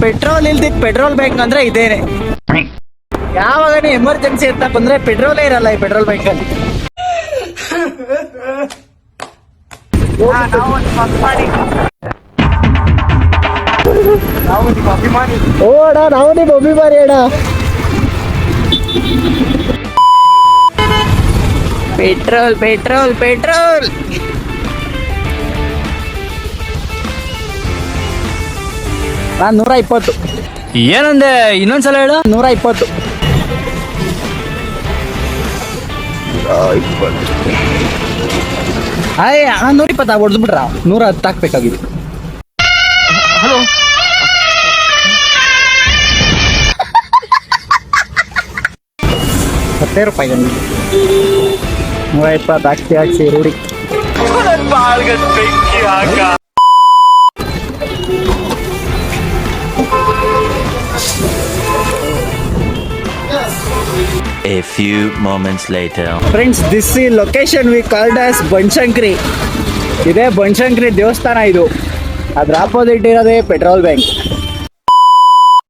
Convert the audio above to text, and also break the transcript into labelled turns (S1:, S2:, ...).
S1: Petrol ಇಲ್ದಿದ್ petrol bank ಅಂದ್ರೆ ಇದೇನೆ. ಯಾವಾಗ ಎಮರ್ಜೆನ್ಸಿ ಅಂತ ಬಂದ್ರೆ ಪೆಟ್ರೋಲೇ ಇರಲ್ಲ ಈ ಪೆಟ್ರೋಲ್ ಬ್ಯಾಂಕ್ ಅಲ್ಲಿ. ಓಡ ನಾವು ನಿಮ್ಮ ಅಭಿಮಾನಿ ಅಣ್ಣ. Petrol petrol petrol. ನಾನು 120.
S2: ಏನಂದೆ ಇನ್ನೊಂದ್ಸಲ ಹೇಳು.
S1: 120. ಅಯ್ಯ 120 ಹೊಡೆದು ಬಿಟ್ರ 110 ಹಾಕ್ಬೇಕಾಗಿದೆ. ಹಲೋ, 10 ರೂಪಾಯಿ 120 ಹಾಕ್ಸಿ ರೂಢಿ.
S3: A few moments later.
S1: Friends, this ಈ location we called as Banashankari. ಇದೇ ಬನಶಂಕರಿ ದೇವಸ್ಥಾನ ಇದು. ಅದ್ರ ಆಪೋಸಿಟ್ ಇರೋದೇ ಪೆಟ್ರೋಲ್ ಬ್ಯಾಂಕ್.